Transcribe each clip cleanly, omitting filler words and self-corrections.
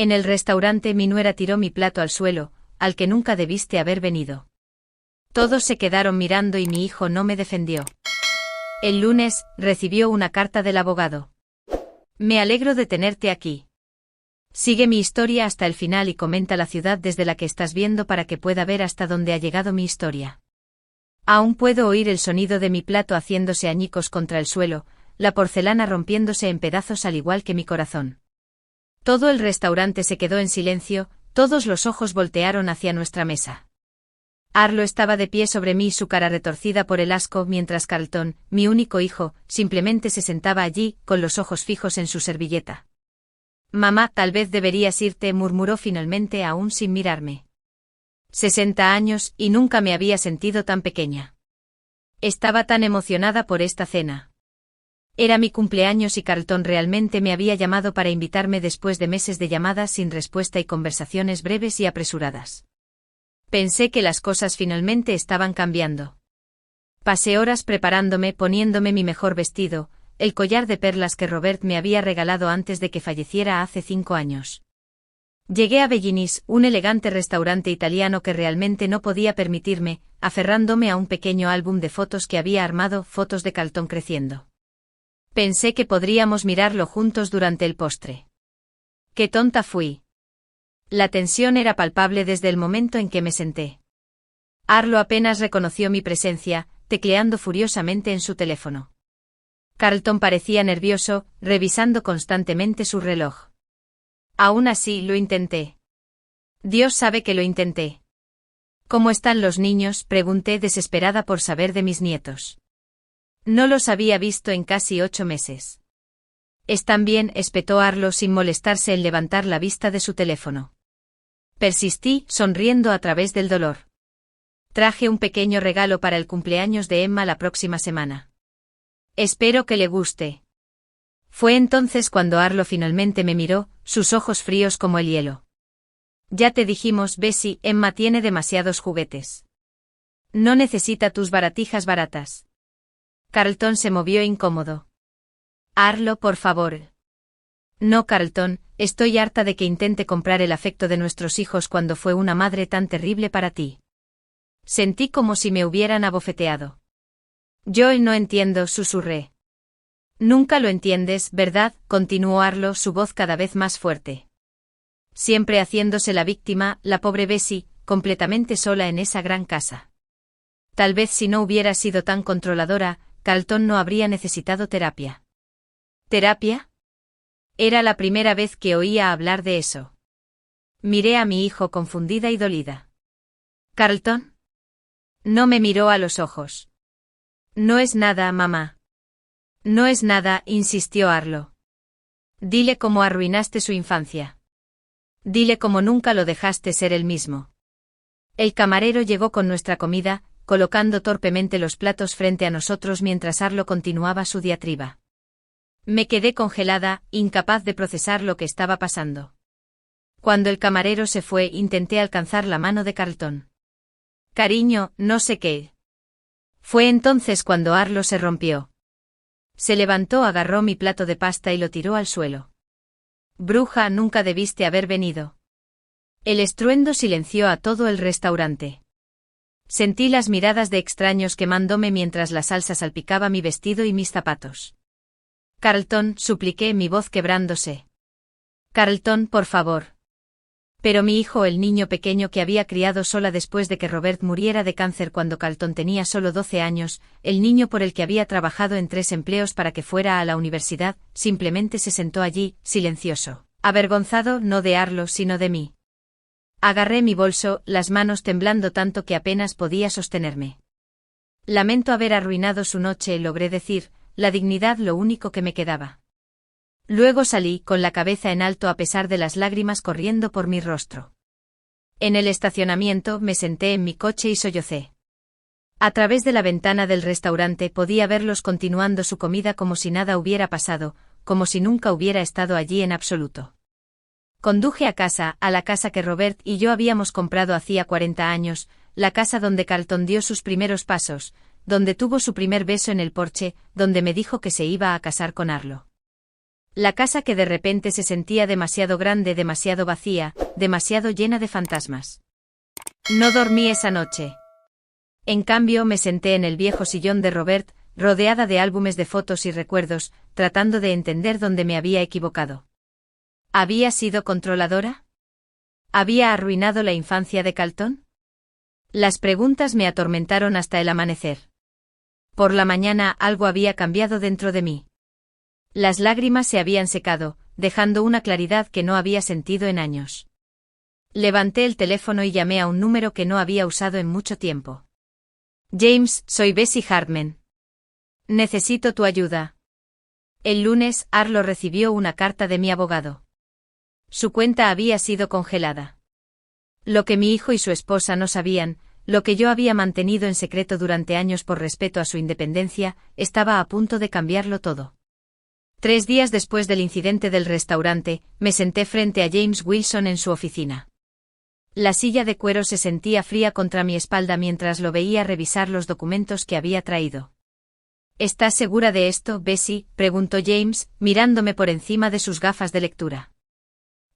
En el restaurante mi nuera tiró mi plato al suelo, al que nunca debiste haber venido. Todos se quedaron mirando y mi hijo no me defendió. El lunes, recibió una carta del abogado. Me alegro de tenerte aquí. Sigue mi historia hasta el final y comenta la ciudad desde la que estás viendo para que pueda ver hasta dónde ha llegado mi historia. Aún puedo oír el sonido de mi plato haciéndose añicos contra el suelo, la porcelana rompiéndose en pedazos al igual que mi corazón. Todo el restaurante se quedó en silencio, todos los ojos voltearon hacia nuestra mesa. Arlo estaba de pie sobre mí, su cara retorcida por el asco, mientras Carlton, mi único hijo, simplemente se sentaba allí, con los ojos fijos en su servilleta. Mamá, tal vez deberías irte, murmuró finalmente aún sin mirarme. 60 años, y nunca me había sentido tan pequeña. Estaba tan emocionada por esta cena. Era mi cumpleaños y Carlton realmente me había llamado para invitarme después de meses de llamadas sin respuesta y conversaciones breves y apresuradas. Pensé que las cosas finalmente estaban cambiando. Pasé horas preparándome, poniéndome mi mejor vestido, el collar de perlas que Robert me había regalado antes de que falleciera hace 5 años. Llegué a Bellinis, un elegante restaurante italiano que realmente no podía permitirme, aferrándome a un pequeño álbum de fotos que había armado, fotos de Carlton creciendo. Pensé que podríamos mirarlo juntos durante el postre. ¡Qué tonta fui! La tensión era palpable desde el momento en que me senté. Arlo apenas reconoció mi presencia, tecleando furiosamente en su teléfono. Carlton parecía nervioso, revisando constantemente su reloj. Aún así, lo intenté. Dios sabe que lo intenté. ¿Cómo están los niños?, pregunté desesperada por saber de mis nietos. No los había visto en casi 8 meses. Están bien, espetó Arlo sin molestarse en levantar la vista de su teléfono. Persistí, sonriendo a través del dolor. Traje un pequeño regalo para el cumpleaños de Emma la próxima semana. Espero que le guste. Fue entonces cuando Arlo finalmente me miró, sus ojos fríos como el hielo. Ya te dijimos, Bessie, Emma tiene demasiados juguetes. No necesita tus baratijas baratas. Carlton se movió incómodo. Arlo, por favor. No, Carlton, estoy harta de que intente comprar el afecto de nuestros hijos cuando fue una madre tan terrible para ti. Sentí como si me hubieran abofeteado. Yo no entiendo, susurré. Nunca lo entiendes, ¿verdad?, continuó Arlo, su voz cada vez más fuerte. Siempre haciéndose la víctima, la pobre Bessie, completamente sola en esa gran casa. Tal vez si no hubiera sido tan controladora, Carlton no habría necesitado terapia. ¿Terapia? Era la primera vez que oía hablar de eso. Miré a mi hijo confundida y dolida. ¿Carlton? No me miró a los ojos. No es nada, mamá. No es nada, insistió Arlo. Dile cómo arruinaste su infancia. Dile cómo nunca lo dejaste ser el mismo. El camarero llegó con nuestra comida, colocando torpemente los platos frente a nosotros mientras Arlo continuaba su diatriba. Me quedé congelada, incapaz de procesar lo que estaba pasando. Cuando el camarero se fue, intenté alcanzar la mano de Carlton. Cariño, no sé qué. Fue entonces cuando Arlo se rompió. Se levantó, agarró mi plato de pasta y lo tiró al suelo. Bruja, nunca debiste haber venido. El estruendo silenció a todo el restaurante. Sentí las miradas de extraños quemándome mientras la salsa salpicaba mi vestido y mis zapatos. Carlton, supliqué, mi voz quebrándose. Carlton, por favor. Pero mi hijo, el niño pequeño que había criado sola después de que Robert muriera de cáncer cuando Carlton tenía solo 12 años, el niño por el que había trabajado en 3 empleos para que fuera a la universidad, simplemente se sentó allí, silencioso, avergonzado no de Arlo sino de mí. Agarré mi bolso, las manos temblando tanto que apenas podía sostenerme. Lamento haber arruinado su noche, logré decir, la dignidad lo único que me quedaba. Luego salí, con la cabeza en alto a pesar de las lágrimas corriendo por mi rostro. En el estacionamiento me senté en mi coche y sollocé. A través de la ventana del restaurante podía verlos continuando su comida como si nada hubiera pasado, como si nunca hubiera estado allí en absoluto. Conduje a casa, a la casa que Robert y yo habíamos comprado hacía 40 años, la casa donde Carlton dio sus primeros pasos, donde tuvo su primer beso en el porche, donde me dijo que se iba a casar con Arlo. La casa que de repente se sentía demasiado grande, demasiado vacía, demasiado llena de fantasmas. No dormí esa noche. En cambio, me senté en el viejo sillón de Robert, rodeada de álbumes de fotos y recuerdos, tratando de entender dónde me había equivocado. ¿Había sido controladora? ¿Había arruinado la infancia de Carlton? Las preguntas me atormentaron hasta el amanecer. Por la mañana algo había cambiado dentro de mí. Las lágrimas se habían secado, dejando una claridad que no había sentido en años. Levanté el teléfono y llamé a un número que no había usado en mucho tiempo. James, soy Bessie Hartman. Necesito tu ayuda. El lunes, Arlo recibió una carta de mi abogado. Su cuenta había sido congelada. Lo que mi hijo y su esposa no sabían, lo que yo había mantenido en secreto durante años por respeto a su independencia, estaba a punto de cambiarlo todo. 3 días después del incidente del restaurante, me senté frente a James Wilson en su oficina. La silla de cuero se sentía fría contra mi espalda mientras lo veía revisar los documentos que había traído. ¿Estás segura de esto, Bessie?, preguntó James, mirándome por encima de sus gafas de lectura.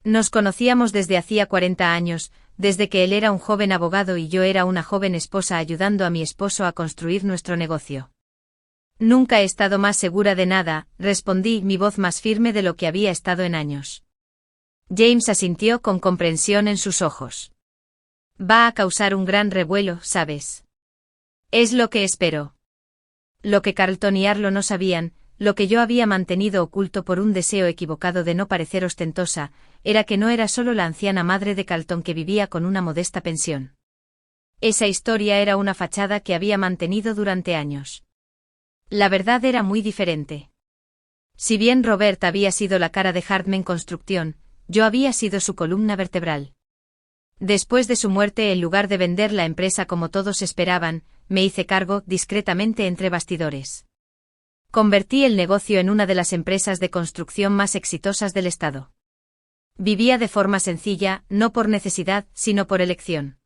Nos conocíamos desde hacía 40 años, desde que él era un joven abogado y yo era una joven esposa ayudando a mi esposo a construir nuestro negocio. Nunca he estado más segura de nada, respondí, mi voz más firme de lo que había estado en años. James asintió con comprensión en sus ojos. Va a causar un gran revuelo, ¿sabes? Es lo que espero. Lo que Carlton y Arlo no sabían, lo que yo había mantenido oculto por un deseo equivocado de no parecer ostentosa, era que no era solo la anciana madre de Carlton que vivía con una modesta pensión. Esa historia era una fachada que había mantenido durante años. La verdad era muy diferente. Si bien Robert había sido la cara de Hartman Construction, yo había sido su columna vertebral. Después de su muerte, en lugar de vender la empresa como todos esperaban, me hice cargo discretamente entre bastidores. Convertí el negocio en una de las empresas de construcción más exitosas del estado. Vivía de forma sencilla, no por necesidad, sino por elección.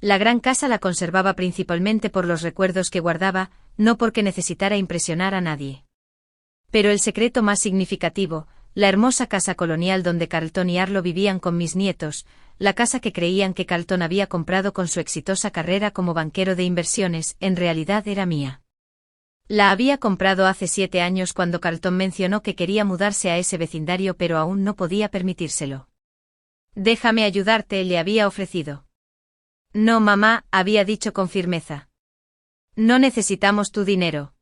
La gran casa la conservaba principalmente por los recuerdos que guardaba, no porque necesitara impresionar a nadie. Pero el secreto más significativo, la hermosa casa colonial donde Carlton y Arlo vivían con mis nietos, la casa que creían que Carlton había comprado con su exitosa carrera como banquero de inversiones, en realidad era mía. La había comprado hace 7 años cuando Carlton mencionó que quería mudarse a ese vecindario pero aún no podía permitírselo. Déjame ayudarte, le había ofrecido. No, mamá, había dicho con firmeza. No necesitamos tu dinero.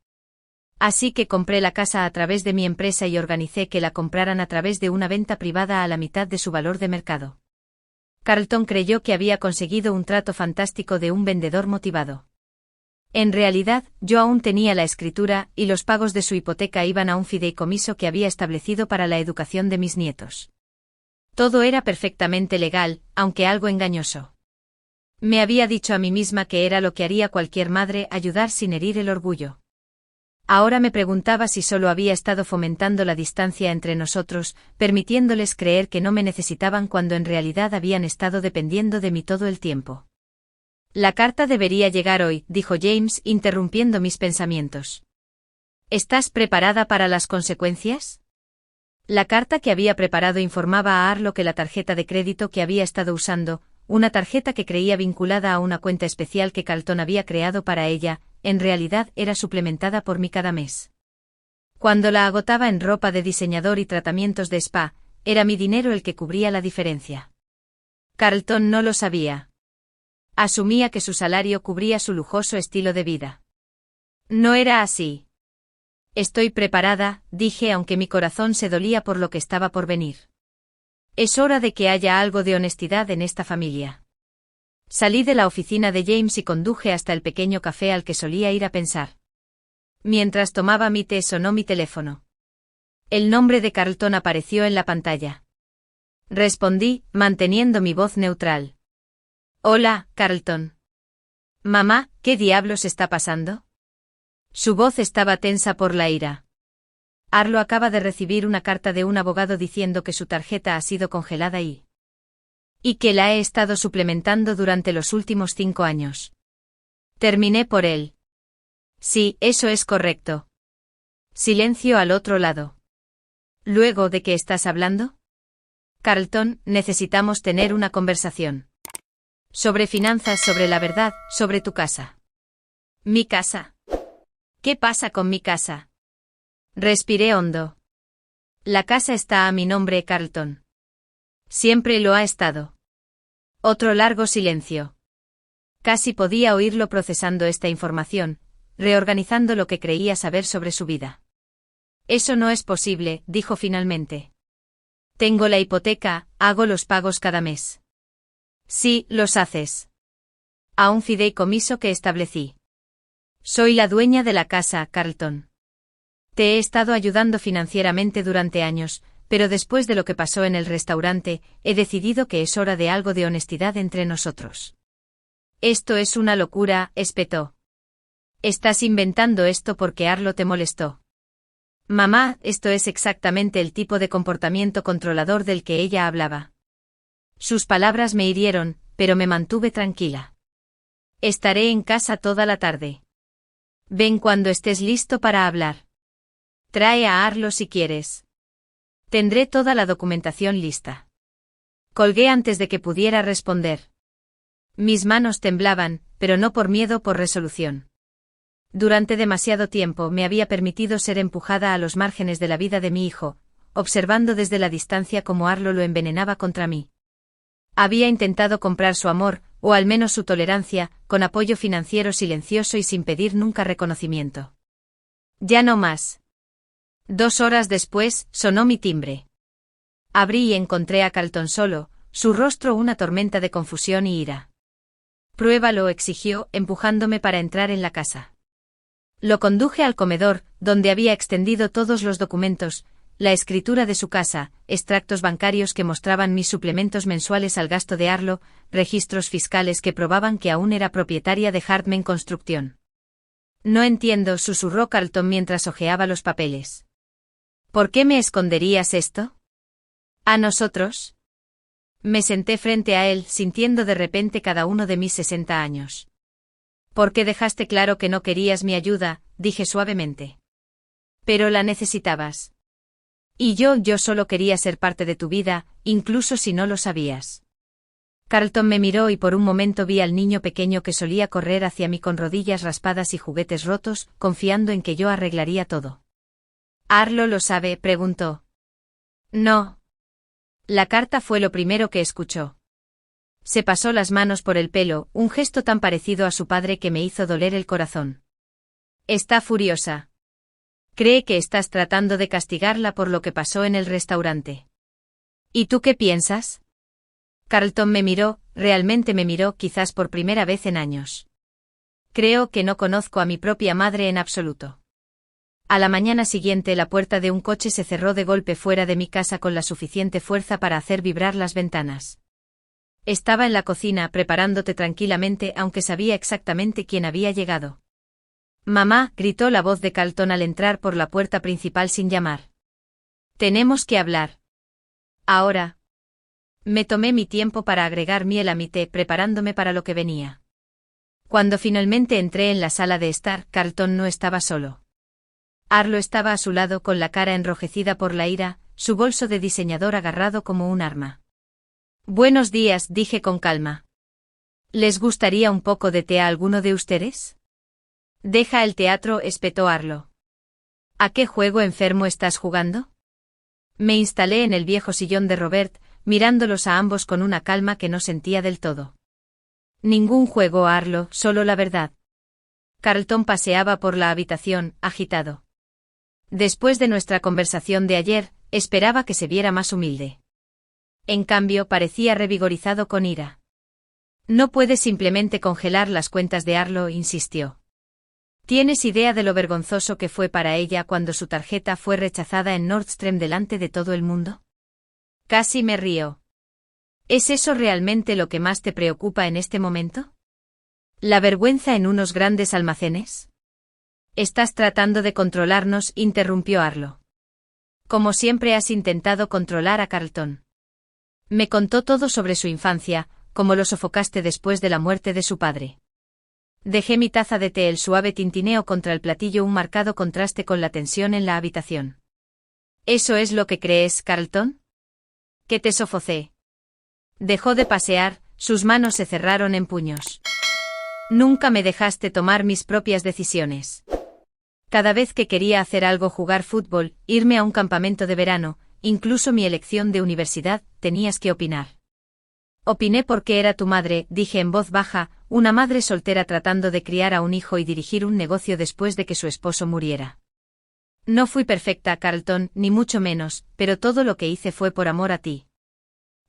Así que compré la casa a través de mi empresa y organicé que la compraran a través de una venta privada a la mitad de su valor de mercado. Carlton creyó que había conseguido un trato fantástico de un vendedor motivado. En realidad, yo aún tenía la escritura, y los pagos de su hipoteca iban a un fideicomiso que había establecido para la educación de mis nietos. Todo era perfectamente legal, aunque algo engañoso. Me había dicho a mí misma que era lo que haría cualquier madre, ayudar sin herir el orgullo. Ahora me preguntaba si solo había estado fomentando la distancia entre nosotros, permitiéndoles creer que no me necesitaban cuando en realidad habían estado dependiendo de mí todo el tiempo. La carta debería llegar hoy, dijo James, interrumpiendo mis pensamientos. ¿Estás preparada para las consecuencias? La carta que había preparado informaba a Arlo que la tarjeta de crédito que había estado usando, una tarjeta que creía vinculada a una cuenta especial que Carlton había creado para ella, en realidad era suplementada por mí cada mes. Cuando la agotaba en ropa de diseñador y tratamientos de spa, era mi dinero el que cubría la diferencia. Carlton no lo sabía. Asumía que su salario cubría su lujoso estilo de vida. No era así. Estoy preparada, dije aunque mi corazón se dolía por lo que estaba por venir. Es hora de que haya algo de honestidad en esta familia. Salí de la oficina de James y conduje hasta el pequeño café al que solía ir a pensar. Mientras tomaba mi té sonó mi teléfono. El nombre de Carlton apareció en la pantalla. Respondí, manteniendo mi voz neutral. Hola, Carlton. Mamá, ¿qué diablos está pasando? Su voz estaba tensa por la ira. Arlo acaba de recibir una carta de un abogado diciendo que su tarjeta ha sido congelada y que la he estado suplementando durante los últimos 5 años. Terminé por él. Sí, eso es correcto. Silencio al otro lado. ¿Luego de qué estás hablando? Carlton, necesitamos tener una conversación. Sobre finanzas, sobre la verdad, sobre tu casa. ¿Mi casa? ¿Qué pasa con mi casa? Respiré hondo. La casa está a mi nombre, Carlton. Siempre lo ha estado. Otro largo silencio. Casi podía oírlo procesando esta información, reorganizando lo que creía saber sobre su vida. Eso no es posible, dijo finalmente. Tengo la hipoteca, hago los pagos cada mes. Sí, los haces. A un fideicomiso que establecí. Soy la dueña de la casa, Carlton. Te he estado ayudando financieramente durante años, pero después de lo que pasó en el restaurante, he decidido que es hora de algo de honestidad entre nosotros. Esto es una locura, espetó. Estás inventando esto porque Arlo te molestó. Mamá, esto es exactamente el tipo de comportamiento controlador del que ella hablaba. Sus palabras me hirieron, pero me mantuve tranquila. Estaré en casa toda la tarde. Ven cuando estés listo para hablar. Trae a Arlo si quieres. Tendré toda la documentación lista. Colgué antes de que pudiera responder. Mis manos temblaban, pero no por miedo, por resolución. Durante demasiado tiempo me había permitido ser empujada a los márgenes de la vida de mi hijo, observando desde la distancia cómo Arlo lo envenenaba contra mí. Había intentado comprar su amor, o al menos su tolerancia, con apoyo financiero silencioso y sin pedir nunca reconocimiento. Ya no más. 2 horas después, sonó mi timbre. Abrí y encontré a Carlton solo, su rostro una tormenta de confusión y ira. Pruébalo, exigió, empujándome para entrar en la casa. Lo conduje al comedor, donde había extendido todos los documentos, la escritura de su casa, extractos bancarios que mostraban mis suplementos mensuales al gasto de Arlo, registros fiscales que probaban que aún era propietaria de Hartman Construcción. No entiendo, susurró Carlton mientras hojeaba los papeles. ¿Por qué me esconderías esto? ¿A nosotros? Me senté frente a él, sintiendo de repente cada uno de mis 60 años. ¿Por qué dejaste claro que no querías mi ayuda?, dije suavemente. Pero la necesitabas. Y yo solo quería ser parte de tu vida, incluso si no lo sabías. Carlton me miró y por un momento vi al niño pequeño que solía correr hacia mí con rodillas raspadas y juguetes rotos, confiando en que yo arreglaría todo. ¿Arlo lo sabe?, preguntó. No. La carta fue lo primero que escuchó. Se pasó las manos por el pelo, un gesto tan parecido a su padre que me hizo doler el corazón. Está furiosa. Cree que estás tratando de castigarla por lo que pasó en el restaurante. ¿Y tú qué piensas? Carlton me miró, realmente me miró, quizás por primera vez en años. Creo que no conozco a mi propia madre en absoluto. A la mañana siguiente la puerta de un coche se cerró de golpe fuera de mi casa con la suficiente fuerza para hacer vibrar las ventanas. Estaba en la cocina preparándote tranquilamente, aunque sabía exactamente quién había llegado. Mamá, gritó la voz de Carlton al entrar por la puerta principal sin llamar. Tenemos que hablar. Ahora. Me tomé mi tiempo para agregar miel a mi té, preparándome para lo que venía. Cuando finalmente entré en la sala de estar, Carlton no estaba solo. Arlo estaba a su lado con la cara enrojecida por la ira, su bolso de diseñador agarrado como un arma. Buenos días, dije con calma. ¿Les gustaría un poco de té a alguno de ustedes? Deja el teatro, espetó Arlo. ¿A qué juego enfermo estás jugando? Me instalé en el viejo sillón de Robert, mirándolos a ambos con una calma que no sentía del todo. Ningún juego, Arlo, solo la verdad. Carlton paseaba por la habitación, agitado. Después de nuestra conversación de ayer, esperaba que se viera más humilde. En cambio, parecía revigorizado con ira. No puedes simplemente congelar las cuentas de Arlo, insistió. ¿Tienes idea de lo vergonzoso que fue para ella cuando su tarjeta fue rechazada en Nordstrom delante de todo el mundo? Casi me río. ¿Es eso realmente lo que más te preocupa en este momento? ¿La vergüenza en unos grandes almacenes? Estás tratando de controlarnos, interrumpió Arlo. Como siempre has intentado controlar a Carlton. Me contó todo sobre su infancia, cómo lo sofocaste después de la muerte de su padre. Dejé mi taza de té, el suave tintineo contra el platillo, un marcado contraste con la tensión en la habitación. ¿Eso es lo que crees, Carlton? ¿Que te sofocé? Dejó de pasear, sus manos se cerraron en puños. Nunca me dejaste tomar mis propias decisiones. Cada vez que quería hacer algo, jugar fútbol, irme a un campamento de verano, incluso mi elección de universidad, tenías que opinar. Opiné porque era tu madre, dije en voz baja, una madre soltera tratando de criar a un hijo y dirigir un negocio después de que su esposo muriera. No fui perfecta, Carlton, ni mucho menos, pero todo lo que hice fue por amor a ti.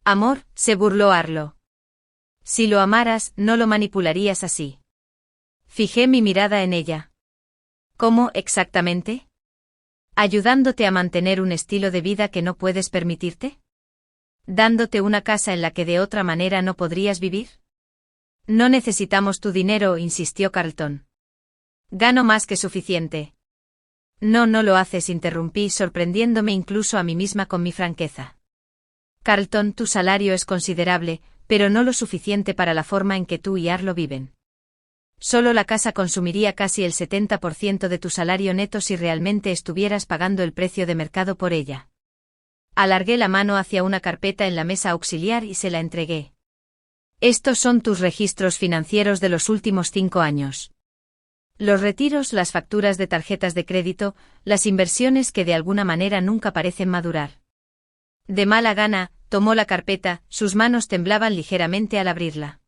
¿Amor?, se burló Arlo. Si lo amaras, no lo manipularías así. Fijé mi mirada en ella. ¿Cómo exactamente? ¿Ayudándote a mantener un estilo de vida que no puedes permitirte? ¿Dándote una casa en la que de otra manera no podrías vivir? No necesitamos tu dinero, insistió Carlton. Gano más que suficiente. No lo haces, interrumpí, sorprendiéndome incluso a mí misma con mi franqueza. Carlton, tu salario es considerable, pero no lo suficiente para la forma en que tú y Arlo viven. Solo la casa consumiría casi el 70% de tu salario neto si realmente estuvieras pagando el precio de mercado por ella. Alargué la mano hacia una carpeta en la mesa auxiliar y se la entregué. Estos son tus registros financieros de los últimos 5 años. Los retiros, las facturas de tarjetas de crédito, las inversiones que de alguna manera nunca parecen madurar. De mala gana, tomó la carpeta, sus manos temblaban ligeramente al abrirla.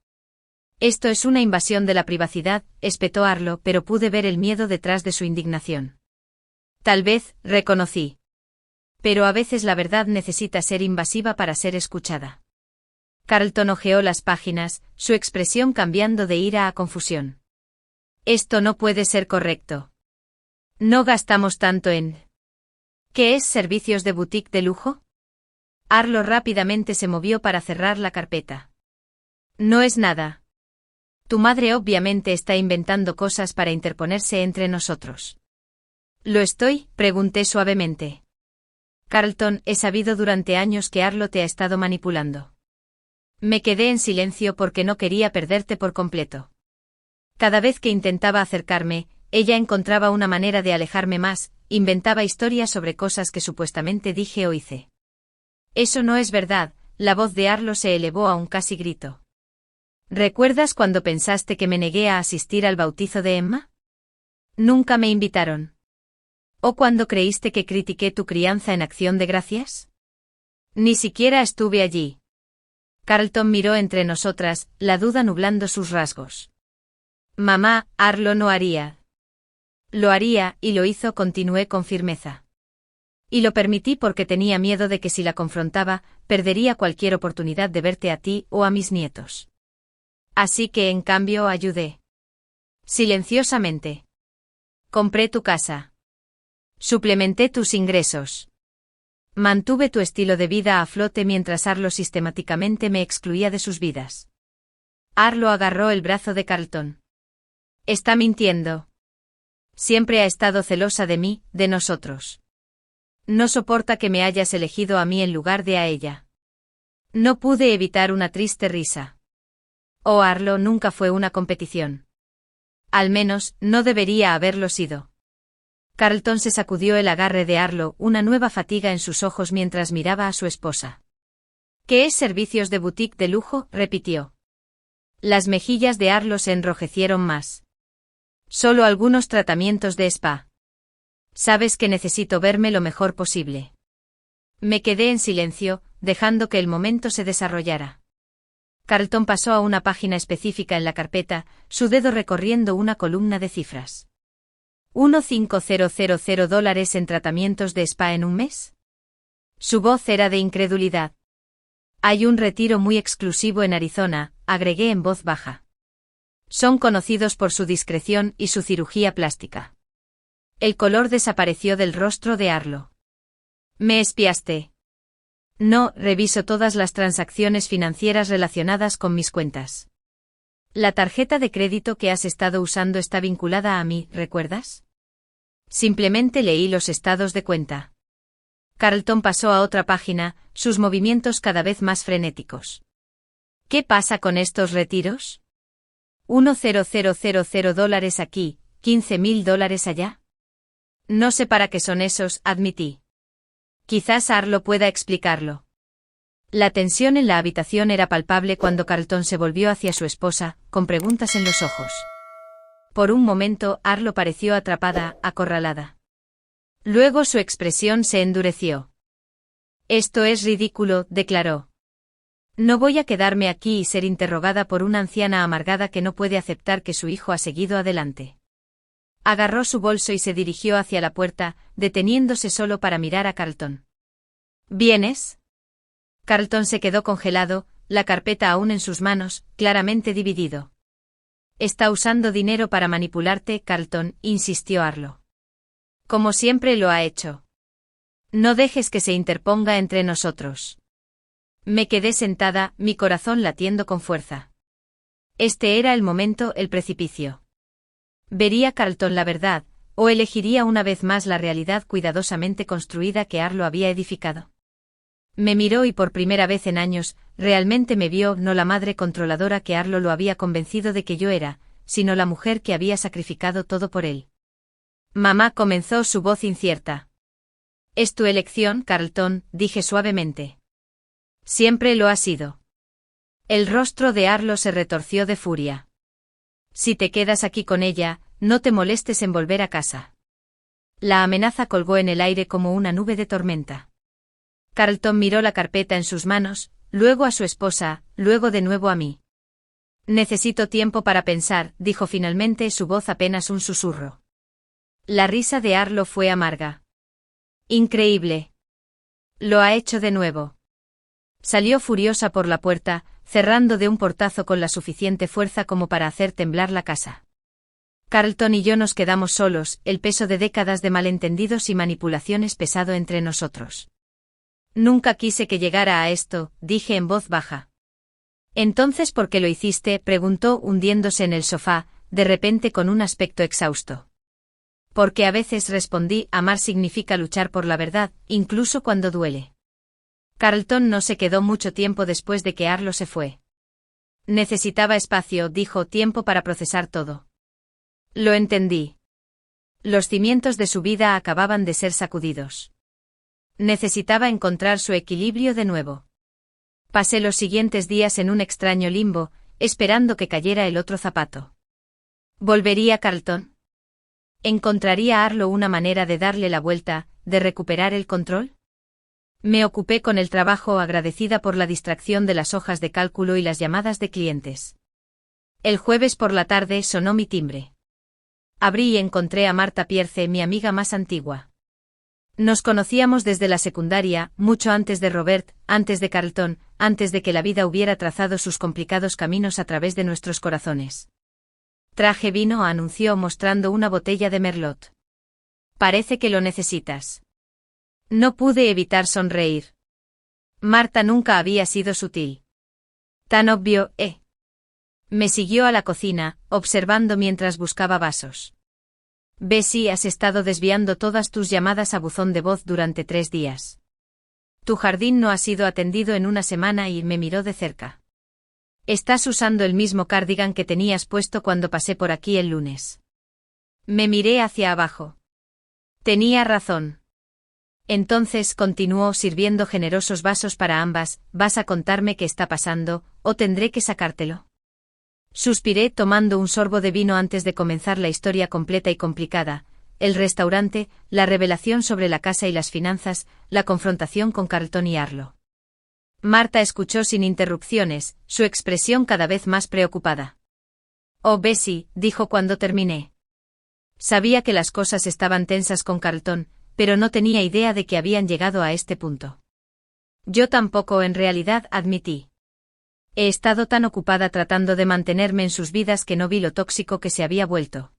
Esto es una invasión de la privacidad, espetó Arlo, pero pude ver el miedo detrás de su indignación. Tal vez, reconocí. Pero a veces la verdad necesita ser invasiva para ser escuchada. Carlton hojeó las páginas, su expresión cambiando de ira a confusión. Esto no puede ser correcto. No gastamos tanto en... ¿Qué es servicios de boutique de lujo? Arlo rápidamente se movió para cerrar la carpeta. No es nada. Tu madre obviamente está inventando cosas para interponerse entre nosotros. ¿Lo estoy?, pregunté suavemente. Carlton, he sabido durante años que Arlo te ha estado manipulando. Me quedé en silencio porque no quería perderte por completo. Cada vez que intentaba acercarme, ella encontraba una manera de alejarme más, inventaba historias sobre cosas que supuestamente dije o hice. Eso no es verdad, la voz de Arlo se elevó a un casi grito. ¿Recuerdas cuando pensaste que me negué a asistir al bautizo de Emma? Nunca me invitaron. ¿O cuando creíste que critiqué tu crianza en Acción de Gracias? Ni siquiera estuve allí. Carlton miró entre nosotras, la duda nublando sus rasgos. Mamá, Arlo no haría. Lo haría, y lo hizo, continué con firmeza. Y lo permití porque tenía miedo de que si la confrontaba, perdería cualquier oportunidad de verte a ti o a mis nietos. Así que en cambio ayudé. Silenciosamente. Compré tu casa. Suplementé tus ingresos. Mantuve tu estilo de vida a flote mientras Arlo sistemáticamente me excluía de sus vidas. Arlo agarró el brazo de Carlton. Está mintiendo. Siempre ha estado celosa de mí, de nosotros. No soporta que me hayas elegido a mí en lugar de a ella. No pude evitar una triste risa. Oh, Arlo nunca fue una competición. Al menos, no debería haberlo sido. Carlton se sacudió el agarre de Arlo, una nueva fatiga en sus ojos mientras miraba a su esposa. ¿Qué es servicios de boutique de lujo?, repitió. Las mejillas de Arlo se enrojecieron más. Solo algunos tratamientos de spa. Sabes que necesito verme lo mejor posible. Me quedé en silencio, dejando que el momento se desarrollara. Carlton pasó a una página específica en la carpeta, su dedo recorriendo una columna de cifras. $1,5000 en tratamientos de spa en un mes. Su voz era de incredulidad. Hay un retiro muy exclusivo en Arizona, agregué en voz baja. Son conocidos por su discreción y su cirugía plástica. El color desapareció del rostro de Arlo. ¿Me espiaste? No, reviso todas las transacciones financieras relacionadas con mis cuentas. La tarjeta de crédito que has estado usando está vinculada a mí, ¿recuerdas? Simplemente leí los estados de cuenta. Carlton pasó a otra página, sus movimientos cada vez más frenéticos. ¿Qué pasa con estos retiros? $1,000 aquí, $15,000 allá. No sé para qué son esos, admití. Quizás Arlo pueda explicarlo. La tensión en la habitación era palpable cuando Carlton se volvió hacia su esposa, con preguntas en los ojos. Por un momento, Arlo pareció atrapada, acorralada. Luego su expresión se endureció. «Esto es ridículo», declaró. «No voy a quedarme aquí y ser interrogada por una anciana amargada que no puede aceptar que su hijo ha seguido adelante». Agarró su bolso y se dirigió hacia la puerta, deteniéndose solo para mirar a Carlton. «¿Vienes?» Carlton se quedó congelado, la carpeta aún en sus manos, claramente dividido. «Está usando dinero para manipularte, Carlton», insistió Arlo. «Como siempre lo ha hecho. No dejes que se interponga entre nosotros». Me quedé sentada, mi corazón latiendo con fuerza. Este era el momento, el precipicio. ¿Vería Carlton la verdad, o elegiría una vez más la realidad cuidadosamente construida que Arlo había edificado? Me miró y por primera vez en años, realmente me vio, no la madre controladora que Arlo lo había convencido de que yo era, sino la mujer que había sacrificado todo por él. «Mamá», comenzó su voz incierta. «Es tu elección, Carlton», dije suavemente. «Siempre lo ha sido». El rostro de Arlo se retorció de furia. «Si te quedas aquí con ella, no te molestes en volver a casa». La amenaza colgó en el aire como una nube de tormenta. Carlton miró la carpeta en sus manos, luego a su esposa, luego de nuevo a mí. «Necesito tiempo para pensar», dijo finalmente, su voz apenas un susurro. La risa de Arlo fue amarga. «Increíble. Lo ha hecho de nuevo». Salió furiosa por la puerta, cerrando de un portazo con la suficiente fuerza como para hacer temblar la casa. Carlton y yo nos quedamos solos, el peso de décadas de malentendidos y manipulaciones pesado entre nosotros. «Nunca quise que llegara a esto», dije en voz baja. «¿Entonces por qué lo hiciste?», preguntó hundiéndose en el sofá, de repente con un aspecto exhausto. «Porque a veces», respondí, «amar significa luchar por la verdad, incluso cuando duele». Carlton no se quedó mucho tiempo después de que Arlo se fue. «Necesitaba espacio», dijo, «tiempo para procesar todo». Lo entendí. Los cimientos de su vida acababan de ser sacudidos. Necesitaba encontrar su equilibrio de nuevo. Pasé los siguientes días en un extraño limbo, esperando que cayera el otro zapato. ¿Volvería Carlton? ¿Encontraría a Arlo una manera de darle la vuelta, de recuperar el control? Me ocupé con el trabajo, agradecida por la distracción de las hojas de cálculo y las llamadas de clientes. El jueves por la tarde sonó mi timbre. Abrí y encontré a Marta Pierce, mi amiga más antigua. Nos conocíamos desde la secundaria, mucho antes de Robert, antes de Carlton, antes de que la vida hubiera trazado sus complicados caminos a través de nuestros corazones. «Traje vino», anunció mostrando una botella de Merlot. «Parece que lo necesitas». No pude evitar sonreír. Marta nunca había sido sutil. Tan obvio, ¿eh? Me siguió a la cocina, observando mientras buscaba vasos. «Bessie, has estado desviando todas tus llamadas a buzón de voz durante 3 días. Tu jardín no ha sido atendido en una semana», y me miró de cerca. «Estás usando el mismo cardigan que tenías puesto cuando pasé por aquí el lunes». Me miré hacia abajo. Tenía razón. Entonces, continuó sirviendo generosos vasos para ambas, ¿vas a contarme qué está pasando, o tendré que sacártelo? Suspiré tomando un sorbo de vino antes de comenzar la historia completa y complicada: el restaurante, la revelación sobre la casa y las finanzas, la confrontación con Carlton y Arlo. Marta escuchó sin interrupciones, su expresión cada vez más preocupada. «Oh, Bessie», dijo cuando terminé. Sabía que las cosas estaban tensas con Carlton, pero no tenía idea de que habían llegado a este punto. Yo tampoco, en realidad, admití. He estado tan ocupada tratando de mantenerme en sus vidas que no vi lo tóxico que se había vuelto.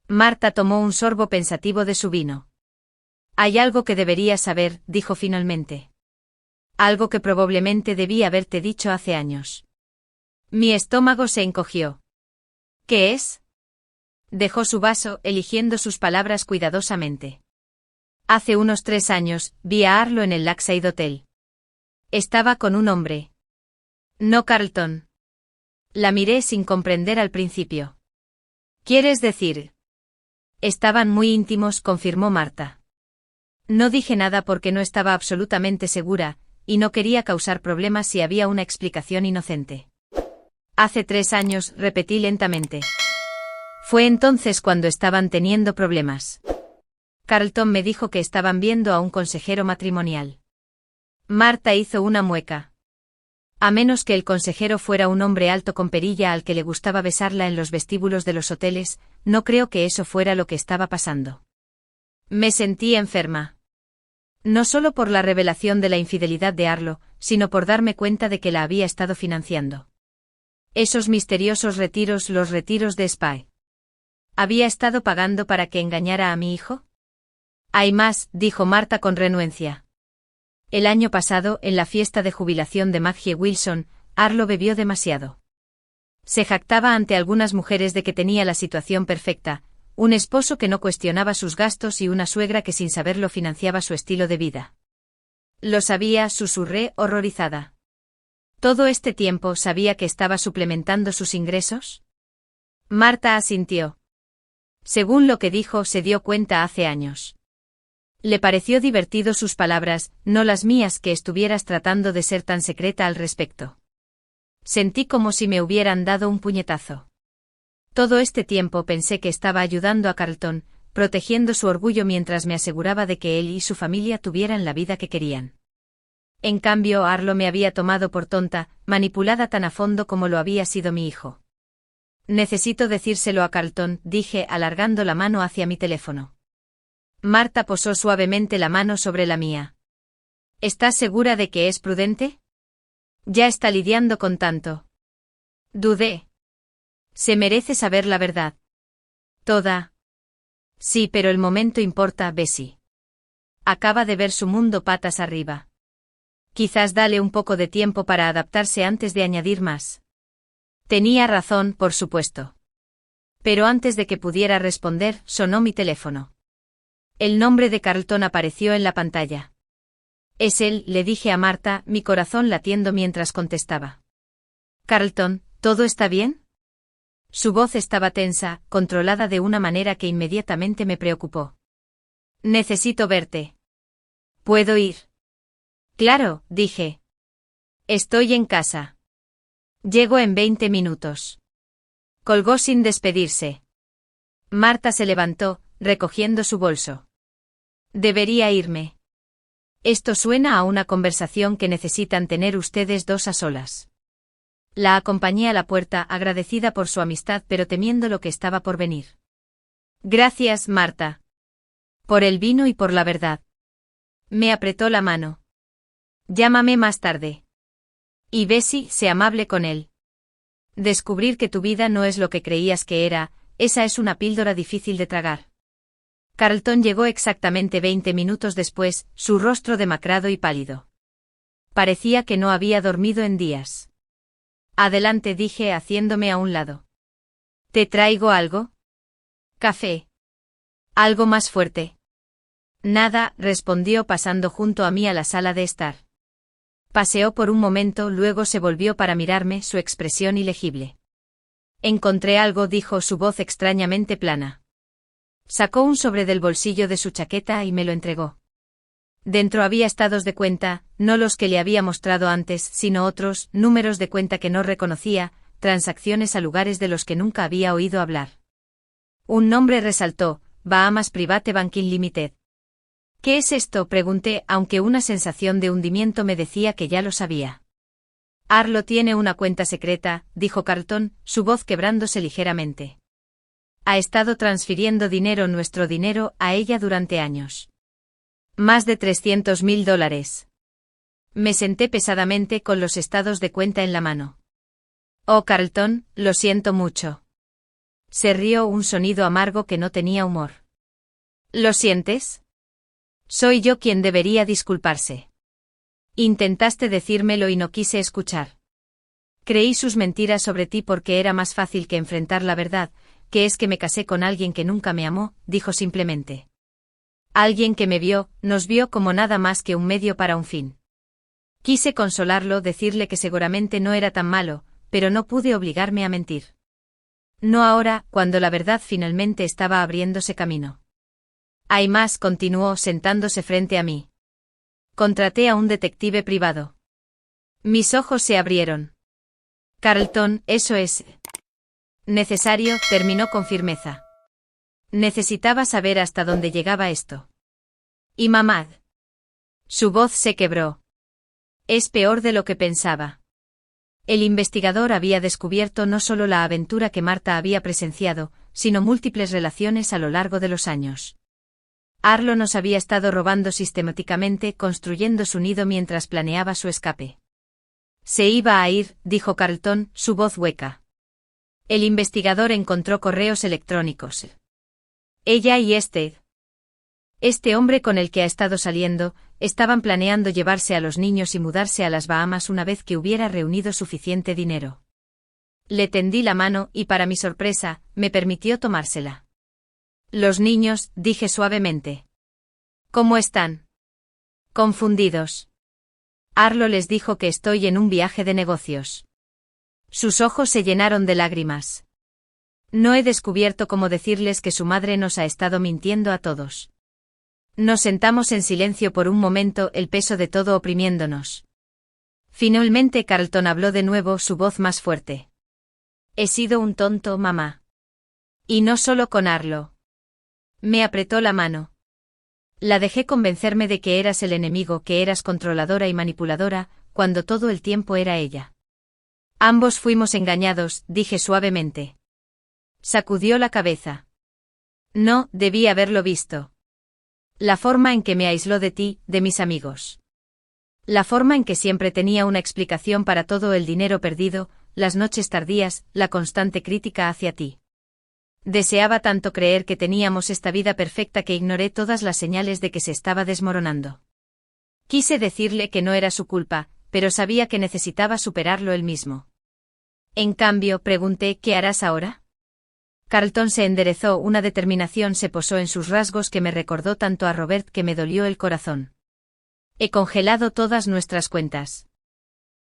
Marta tomó un sorbo pensativo de su vino. «Hay algo que deberías saber», dijo finalmente. «Algo que probablemente debí haberte dicho hace años». Mi estómago se encogió. «¿Qué es?» Dejó su vaso, eligiendo sus palabras cuidadosamente. «Hace unos 3 años, vi a Arlo en el Lakeside Hotel. Estaba con un hombre. No Carlton». La miré sin comprender al principio. «¿Quieres decir?» «Estaban muy íntimos», confirmó Marta. No dije nada porque no estaba absolutamente segura, y no quería causar problemas si había una explicación inocente. Hace 3 años, repetí lentamente. Fue entonces cuando estaban teniendo problemas. Carlton me dijo que estaban viendo a un consejero matrimonial. Marta hizo una mueca. A menos que el consejero fuera un hombre alto con perilla al que le gustaba besarla en los vestíbulos de los hoteles, no creo que eso fuera lo que estaba pasando. Me sentí enferma. No solo por la revelación de la infidelidad de Arlo, sino por darme cuenta de que la había estado financiando. Esos misteriosos retiros, los retiros de Spy. ¿Había estado pagando para que engañara a mi hijo? Hay más, dijo Marta con renuencia. El año pasado, en la fiesta de jubilación de Maggie Wilson, Arlo bebió demasiado. Se jactaba ante algunas mujeres de que tenía la situación perfecta, un esposo que no cuestionaba sus gastos y una suegra que sin saberlo financiaba su estilo de vida. Lo sabía, susurré, horrorizada. ¿Todo este tiempo sabía que estaba suplementando sus ingresos? Marta asintió. Según lo que dijo, se dio cuenta hace años. Le pareció divertido sus palabras, no las mías, que estuvieras tratando de ser tan secreta al respecto. Sentí como si me hubieran dado un puñetazo. Todo este tiempo pensé que estaba ayudando a Carlton, protegiendo su orgullo mientras me aseguraba de que él y su familia tuvieran la vida que querían. En cambio, Arlo me había tomado por tonta, manipulada tan a fondo como lo había sido mi hijo. Necesito decírselo a Carlton, dije, alargando la mano hacia mi teléfono. Marta posó suavemente la mano sobre la mía. ¿Estás segura de que es prudente? Ya está lidiando con tanto. Dudé. Se merece saber la verdad. Toda. Sí, pero el momento importa, Bessie. Acaba de ver su mundo patas arriba. Quizás dale un poco de tiempo para adaptarse antes de añadir más. Tenía razón, por supuesto. Pero antes de que pudiera responder, sonó mi teléfono. El nombre de Carlton apareció en la pantalla. Es él, le dije a Marta, mi corazón latiendo mientras contestaba. Carlton, ¿todo está bien? Su voz estaba tensa, controlada de una manera que inmediatamente me preocupó. Necesito verte. ¿Puedo ir? Claro, dije. Estoy en casa. Llego en 20 minutos. Colgó sin despedirse. Marta se levantó, recogiendo su bolso. Debería irme. Esto suena a una conversación que necesitan tener ustedes dos a solas. La acompañé a la puerta, agradecida por su amistad pero temiendo lo que estaba por venir. Gracias, Marta. Por el vino y por la verdad. Me apretó la mano. Llámame más tarde. Y Bessie, sé amable con él. Descubrir que tu vida no es lo que creías que era, esa es una píldora difícil de tragar. Carlton llegó exactamente 20 minutos después, su rostro demacrado y pálido. Parecía que no había dormido en días. Adelante, dije, haciéndome a un lado. ¿Te traigo algo? Café. ¿Algo más fuerte? Nada, respondió pasando junto a mí a la sala de estar. Paseó por un momento, luego se volvió para mirarme, su expresión ilegible. Encontré algo, dijo, su voz extrañamente plana. Sacó un sobre del bolsillo de su chaqueta y me lo entregó. Dentro había estados de cuenta, no los que le había mostrado antes, sino otros, números de cuenta que no reconocía, transacciones a lugares de los que nunca había oído hablar. Un nombre resaltó, Bahamas Private Banking Limited. ¿Qué es esto?, pregunté, aunque una sensación de hundimiento me decía que ya lo sabía. Arlo tiene una cuenta secreta, dijo Carlton, su voz quebrándose ligeramente. Ha estado transfiriendo dinero, nuestro dinero, a ella durante años. Más de $300.000. Me senté pesadamente con los estados de cuenta en la mano. Oh, Carlton, lo siento mucho. Se rió, un sonido amargo que no tenía humor. ¿Lo sientes? Soy yo quien debería disculparse. Intentaste decírmelo y no quise escuchar. Creí sus mentiras sobre ti porque era más fácil que enfrentar la verdad, que es que me casé con alguien que nunca me amó, dijo simplemente. Alguien que me vio, nos vio como nada más que un medio para un fin. Quise consolarlo, decirle que seguramente no era tan malo, pero no pude obligarme a mentir. No ahora, cuando la verdad finalmente estaba abriéndose camino. Hay más, continuó sentándose frente a mí. Contraté a un detective privado. Mis ojos se abrieron. Carlton, eso es necesario, terminó con firmeza. Necesitaba saber hasta dónde llegaba esto. ¿Y Mamad? Su voz se quebró. Es peor de lo que pensaba. El investigador había descubierto no solo la aventura que Marta había presenciado, sino múltiples relaciones a lo largo de los años. Arlo nos había estado robando sistemáticamente, construyendo su nido mientras planeaba su escape. Se iba a ir, dijo Carlton, su voz hueca. El investigador encontró correos electrónicos. Ella y este hombre con el que ha estado saliendo, estaban planeando llevarse a los niños y mudarse a las Bahamas una vez que hubiera reunido suficiente dinero. Le tendí la mano y, para mi sorpresa, me permitió tomársela. Los niños, dije suavemente. ¿Cómo están? Confundidos. Arlo les dijo que estoy en un viaje de negocios. Sus ojos se llenaron de lágrimas. No he descubierto cómo decirles que su madre nos ha estado mintiendo a todos. Nos sentamos en silencio por un momento, el peso de todo oprimiéndonos. Finalmente Carlton habló de nuevo, su voz más fuerte. He sido un tonto, mamá. Y no solo con Arlo. Me apretó la mano. La dejé convencerme de que eras el enemigo, que eras controladora y manipuladora, cuando todo el tiempo era ella. Ambos fuimos engañados, dije suavemente. Sacudió la cabeza. No, debí haberlo visto. La forma en que me aisló de ti, de mis amigos. La forma en que siempre tenía una explicación para todo el dinero perdido, las noches tardías, la constante crítica hacia ti. Deseaba tanto creer que teníamos esta vida perfecta que ignoré todas las señales de que se estaba desmoronando. Quise decirle que no era su culpa, pero sabía que necesitaba superarlo él mismo. En cambio, pregunté, ¿qué harás ahora? Carlton se enderezó, una determinación se posó en sus rasgos que me recordó tanto a Robert que me dolió el corazón. He congelado todas nuestras cuentas.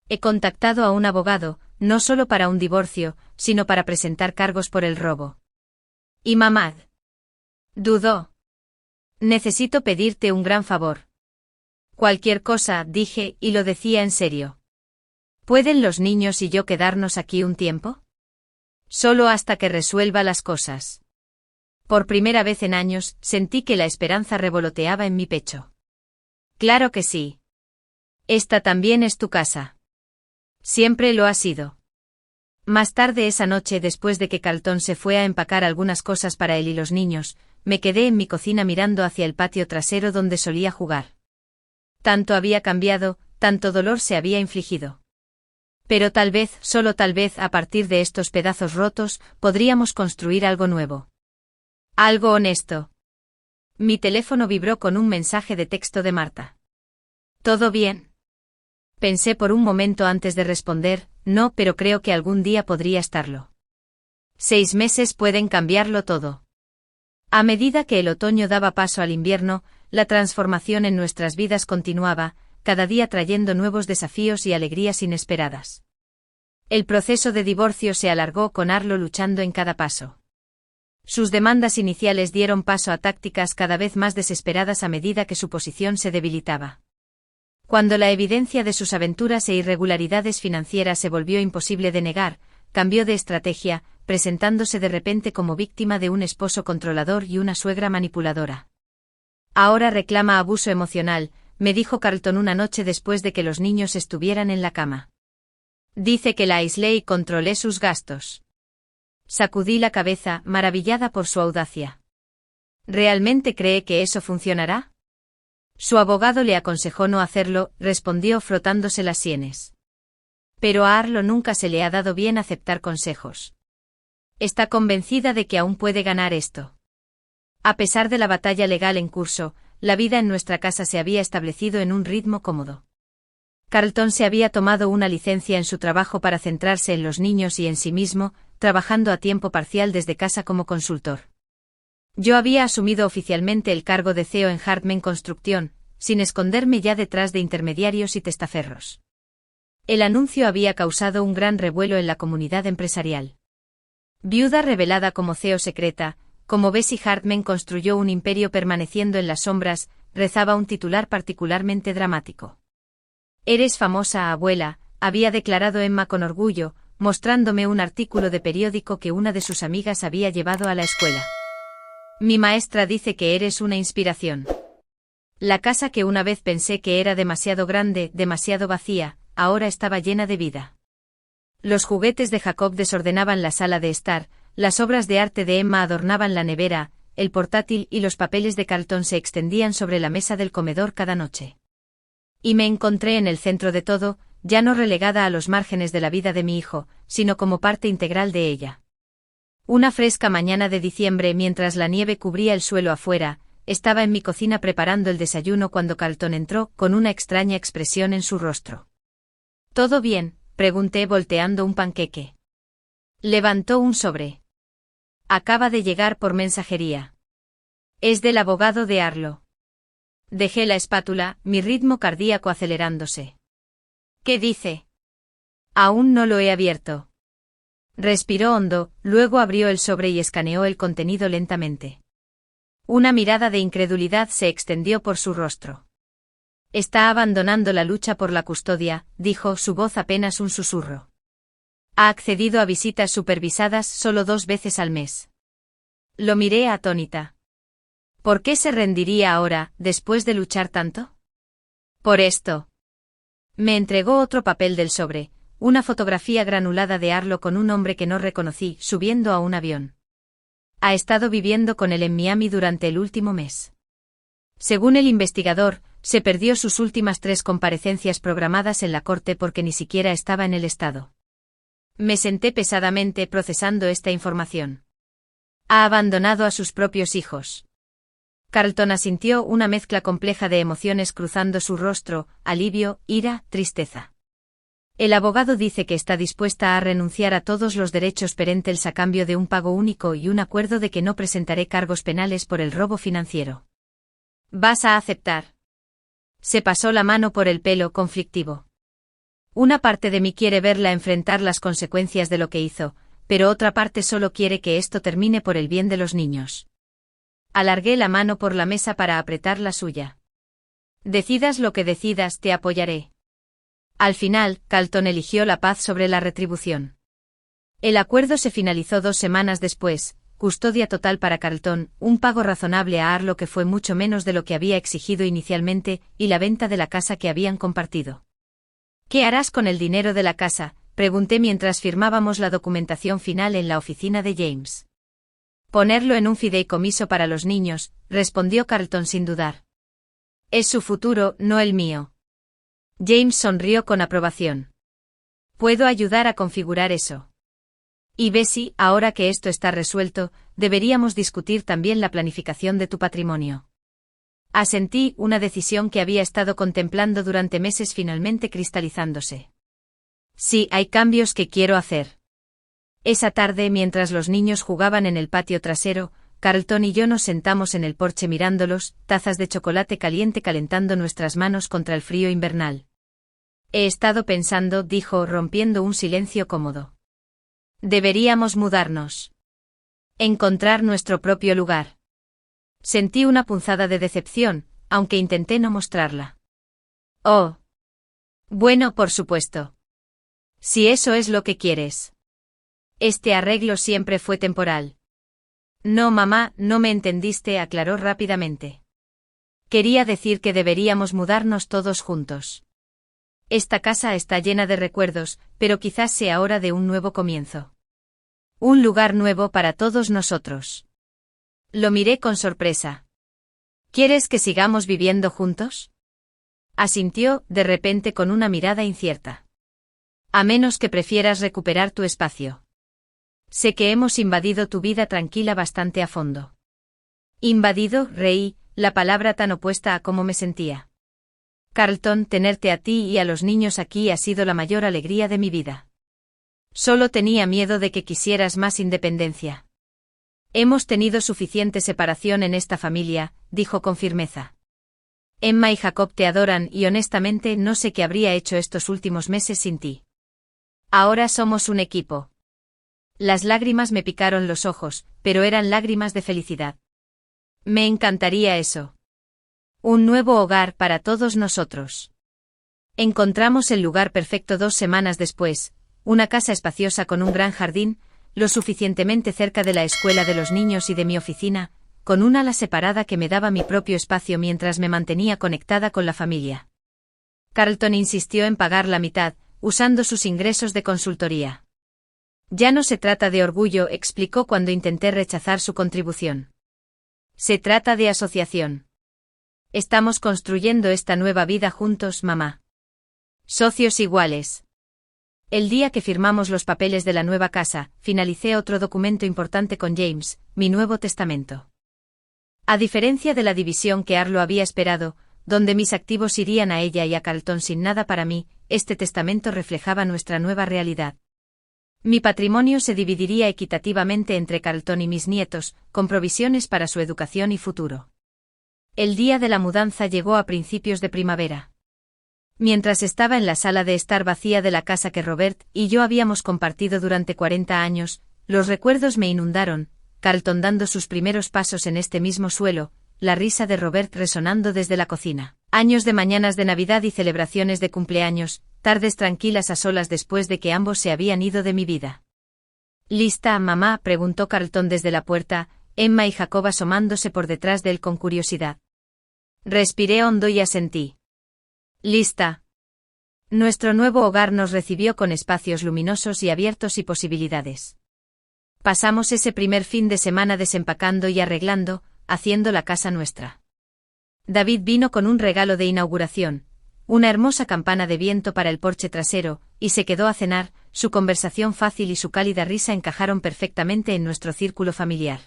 He contactado a un abogado, no solo para un divorcio, sino para presentar cargos por el robo. ¿Y Mamad? Dudó. Necesito pedirte un gran favor. Cualquier cosa, dije, y lo decía en serio. ¿Pueden los niños y yo quedarnos aquí un tiempo? Solo hasta que resuelva las cosas. Por primera vez en años, sentí que la esperanza revoloteaba en mi pecho. Claro que sí. Esta también es tu casa. Siempre lo ha sido. Más tarde esa noche, después de que Carlton se fue a empacar algunas cosas para él y los niños, me quedé en mi cocina mirando hacia el patio trasero donde solía jugar. Tanto había cambiado, tanto dolor se había infligido. Pero tal vez, solo tal vez, a partir de estos pedazos rotos, podríamos construir algo nuevo. Algo honesto. Mi teléfono vibró con un mensaje de texto de Marta. ¿Todo bien? Pensé por un momento antes de responder, no, pero creo que algún día podría estarlo. 6 meses pueden cambiarlo todo. A medida que el otoño daba paso al invierno, la transformación en nuestras vidas continuaba, cada día trayendo nuevos desafíos y alegrías inesperadas. El proceso de divorcio se alargó con Arlo luchando en cada paso. Sus demandas iniciales dieron paso a tácticas cada vez más desesperadas a medida que su posición se debilitaba. Cuando la evidencia de sus aventuras e irregularidades financieras se volvió imposible de negar, cambió de estrategia, presentándose de repente como víctima de un esposo controlador y una suegra manipuladora. Ahora reclama abuso emocional, me dijo Carlton una noche después de que los niños estuvieran en la cama. Dice que la aislé y controlé sus gastos. Sacudí la cabeza, maravillada por su audacia. ¿Realmente cree que eso funcionará? Su abogado le aconsejó no hacerlo, respondió frotándose las sienes. Pero a Arlo nunca se le ha dado bien aceptar consejos. Está convencida de que aún puede ganar esto. A pesar de la batalla legal en curso, la vida en nuestra casa se había establecido en un ritmo cómodo. Carlton se había tomado una licencia en su trabajo para centrarse en los niños y en sí mismo, trabajando a tiempo parcial desde casa como consultor. Yo había asumido oficialmente el cargo de CEO en Hartman Construcción, sin esconderme ya detrás de intermediarios y testaferros. El anuncio había causado un gran revuelo en la comunidad empresarial. Viuda revelada como CEO secreta, como Bessie Hartman construyó un imperio permaneciendo en las sombras, rezaba un titular particularmente dramático. Eres famosa, abuela, había declarado Emma con orgullo, mostrándome un artículo de periódico que una de sus amigas había llevado a la escuela. Mi maestra dice que eres una inspiración. La casa que una vez pensé que era demasiado grande, demasiado vacía, ahora estaba llena de vida. Los juguetes de Jacob desordenaban la sala de estar, las obras de arte de Emma adornaban la nevera, el portátil y los papeles de Carlton se extendían sobre la mesa del comedor cada noche. Y me encontré en el centro de todo, ya no relegada a los márgenes de la vida de mi hijo, sino como parte integral de ella. Una fresca mañana de diciembre, mientras la nieve cubría el suelo afuera, estaba en mi cocina preparando el desayuno cuando Carlton entró, con una extraña expresión en su rostro. ¿Todo bien?, pregunté volteando un panqueque. Levantó un sobre. Acaba de llegar por mensajería. Es del abogado de Arlo. Dejé la espátula, mi ritmo cardíaco acelerándose. ¿Qué dice? Aún no lo he abierto. Respiró hondo, luego abrió el sobre y escaneó el contenido lentamente. Una mirada de incredulidad se extendió por su rostro. Está abandonando la lucha por la custodia, dijo, su voz apenas un susurro. Ha accedido a visitas supervisadas solo 2 veces al mes. Lo miré atónita. ¿Por qué se rendiría ahora, después de luchar tanto? Por esto. Me entregó otro papel del sobre, una fotografía granulada de Arlo con un hombre que no reconocí, subiendo a un avión. Ha estado viviendo con él en Miami durante el último mes. Según el investigador, se perdió sus últimas 3 comparecencias programadas en la corte porque ni siquiera estaba en el estado. Me senté pesadamente procesando esta información. Ha abandonado a sus propios hijos. Carlton asintió, una mezcla compleja de emociones cruzando su rostro, alivio, ira, tristeza. El abogado dice que está dispuesta a renunciar a todos los derechos parentales a cambio de un pago único y un acuerdo de que no presentaré cargos penales por el robo financiero. ¿Vas a aceptar? Se pasó la mano por el pelo, conflictivo. Una parte de mí quiere verla enfrentar las consecuencias de lo que hizo, pero otra parte solo quiere que esto termine por el bien de los niños. Alargué la mano por la mesa para apretar la suya. Decidas lo que decidas, te apoyaré. Al final, Carlton eligió la paz sobre la retribución. El acuerdo se finalizó 2 semanas después, custodia total para Carlton, un pago razonable a Arlo que fue mucho menos de lo que había exigido inicialmente, y la venta de la casa que habían compartido. ¿Qué harás con el dinero de la casa?, pregunté mientras firmábamos la documentación final en la oficina de James. Ponerlo en un fideicomiso para los niños, respondió Carlton sin dudar. Es su futuro, no el mío. James sonrió con aprobación. Puedo ayudar a configurar eso. Y Bessie, ahora que esto está resuelto, deberíamos discutir también la planificación de tu patrimonio. Asentí, una decisión que había estado contemplando durante meses finalmente cristalizándose. Sí, hay cambios que quiero hacer. Esa tarde, mientras los niños jugaban en el patio trasero, Carlton y yo nos sentamos en el porche mirándolos, tazas de chocolate caliente calentando nuestras manos contra el frío invernal. He estado pensando, dijo, rompiendo un silencio cómodo. Deberíamos mudarnos. Encontrar nuestro propio lugar. Sentí una punzada de decepción, aunque intenté no mostrarla. Oh. Bueno, por supuesto. Si eso es lo que quieres. Este arreglo siempre fue temporal. No, mamá, no me entendiste, aclaró rápidamente. Quería decir que deberíamos mudarnos todos juntos. Esta casa está llena de recuerdos, pero quizás sea hora de un nuevo comienzo. Un lugar nuevo para todos nosotros. Lo miré con sorpresa. ¿Quieres que sigamos viviendo juntos? Asintió, de repente con una mirada incierta. A menos que prefieras recuperar tu espacio. Sé que hemos invadido tu vida tranquila bastante a fondo. Invadido, reí, la palabra tan opuesta a cómo me sentía. Carlton, tenerte a ti y a los niños aquí ha sido la mayor alegría de mi vida. Solo tenía miedo de que quisieras más independencia. Hemos tenido suficiente separación en esta familia, dijo con firmeza. Emma y Jacob te adoran y honestamente no sé qué habría hecho estos últimos meses sin ti. Ahora somos un equipo. Las lágrimas me picaron los ojos, pero eran lágrimas de felicidad. Me encantaría eso. Un nuevo hogar para todos nosotros. Encontramos el lugar perfecto 2 semanas después, una casa espaciosa con un gran jardín, lo suficientemente cerca de la escuela de los niños y de mi oficina, con un ala separada que me daba mi propio espacio mientras me mantenía conectada con la familia. Carlton insistió en pagar la mitad, usando sus ingresos de consultoría. Ya no se trata de orgullo, explicó cuando intenté rechazar su contribución. Se trata de asociación. Estamos construyendo esta nueva vida juntos, mamá. Socios iguales. El día que firmamos los papeles de la nueva casa, finalicé otro documento importante con James, mi Nuevo Testamento. A diferencia de la división que Arlo había esperado, donde mis activos irían a ella y a Carlton sin nada para mí, este testamento reflejaba nuestra nueva realidad. Mi patrimonio se dividiría equitativamente entre Carlton y mis nietos, con provisiones para su educación y futuro. El día de la mudanza llegó a principios de primavera. Mientras estaba en la sala de estar vacía de la casa que Robert y yo habíamos compartido durante 40 años, los recuerdos me inundaron, Carlton dando sus primeros pasos en este mismo suelo, la risa de Robert resonando desde la cocina. Años de mañanas de Navidad y celebraciones de cumpleaños, tardes tranquilas a solas después de que ambos se habían ido de mi vida. ¿Lista, mamá?, preguntó Carlton desde la puerta, Emma y Jacob asomándose por detrás de él con curiosidad. Respiré hondo y asentí. Lista. Nuestro nuevo hogar nos recibió con espacios luminosos y abiertos y posibilidades. Pasamos ese primer fin de semana desempacando y arreglando, haciendo la casa nuestra. David vino con un regalo de inauguración, una hermosa campana de viento para el porche trasero, y se quedó a cenar. Su conversación fácil y su cálida risa encajaron perfectamente en nuestro círculo familiar.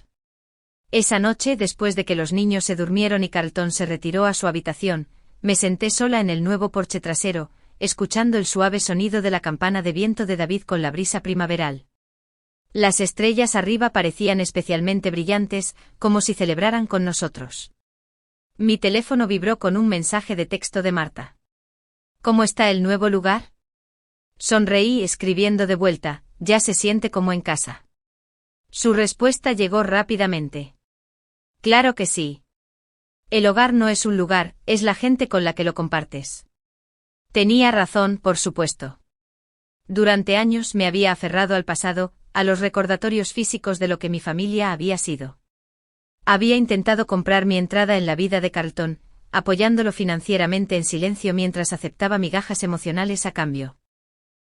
Esa noche, después de que los niños se durmieron y Carlton se retiró a su habitación, me senté sola en el nuevo porche trasero, escuchando el suave sonido de la campana de viento de David con la brisa primaveral. Las estrellas arriba parecían especialmente brillantes, como si celebraran con nosotros. Mi teléfono vibró con un mensaje de texto de Marta. ¿Cómo está el nuevo lugar? Sonreí escribiendo de vuelta, ya se siente como en casa. Su respuesta llegó rápidamente. Claro que sí. El hogar no es un lugar, es la gente con la que lo compartes. Tenía razón, por supuesto. Durante años me había aferrado al pasado, a los recordatorios físicos de lo que mi familia había sido. Había intentado comprar mi entrada en la vida de Carlton, apoyándolo financieramente en silencio mientras aceptaba migajas emocionales a cambio.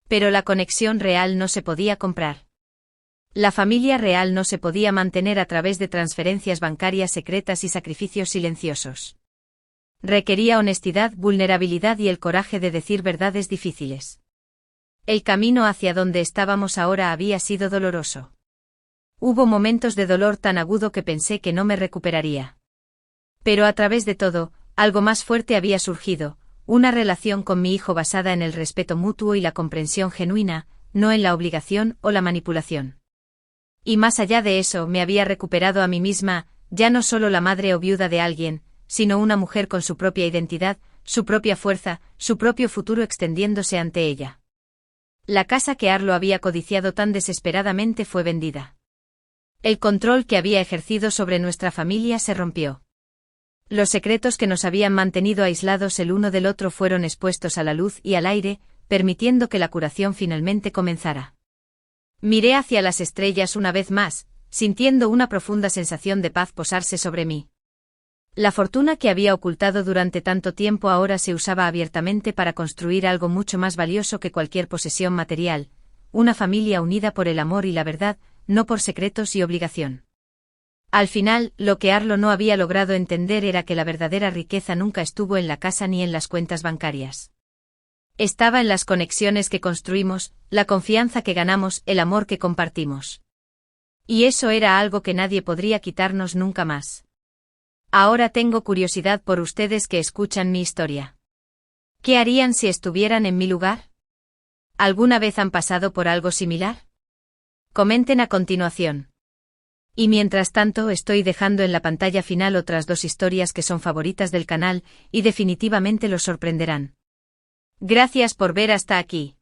Pero la conexión real no se podía comprar. La familia real no se podía mantener a través de transferencias bancarias secretas y sacrificios silenciosos. Requería honestidad, vulnerabilidad y el coraje de decir verdades difíciles. El camino hacia donde estábamos ahora había sido doloroso. Hubo momentos de dolor tan agudo que pensé que no me recuperaría. Pero a través de todo, algo más fuerte había surgido, una relación con mi hijo basada en el respeto mutuo y la comprensión genuina, no en la obligación o la manipulación. Y más allá de eso, me había recuperado a mí misma, ya no solo la madre o viuda de alguien, sino una mujer con su propia identidad, su propia fuerza, su propio futuro extendiéndose ante ella. La casa que Arlo había codiciado tan desesperadamente fue vendida. El control que había ejercido sobre nuestra familia se rompió. Los secretos que nos habían mantenido aislados el uno del otro fueron expuestos a la luz y al aire, permitiendo que la curación finalmente comenzara. Miré hacia las estrellas una vez más, sintiendo una profunda sensación de paz posarse sobre mí. La fortuna que había ocultado durante tanto tiempo ahora se usaba abiertamente para construir algo mucho más valioso que cualquier posesión material, una familia unida por el amor y la verdad, no por secretos y obligación. Al final, lo que Arlo no había logrado entender era que la verdadera riqueza nunca estuvo en la casa ni en las cuentas bancarias. Estaba en las conexiones que construimos, la confianza que ganamos, el amor que compartimos. Y eso era algo que nadie podría quitarnos nunca más. Ahora tengo curiosidad por ustedes que escuchan mi historia. ¿Qué harían si estuvieran en mi lugar? ¿Alguna vez han pasado por algo similar? Comenten a continuación. Y mientras tanto estoy dejando en la pantalla final otras 2 historias que son favoritas del canal, y definitivamente los sorprenderán. Gracias por ver hasta aquí.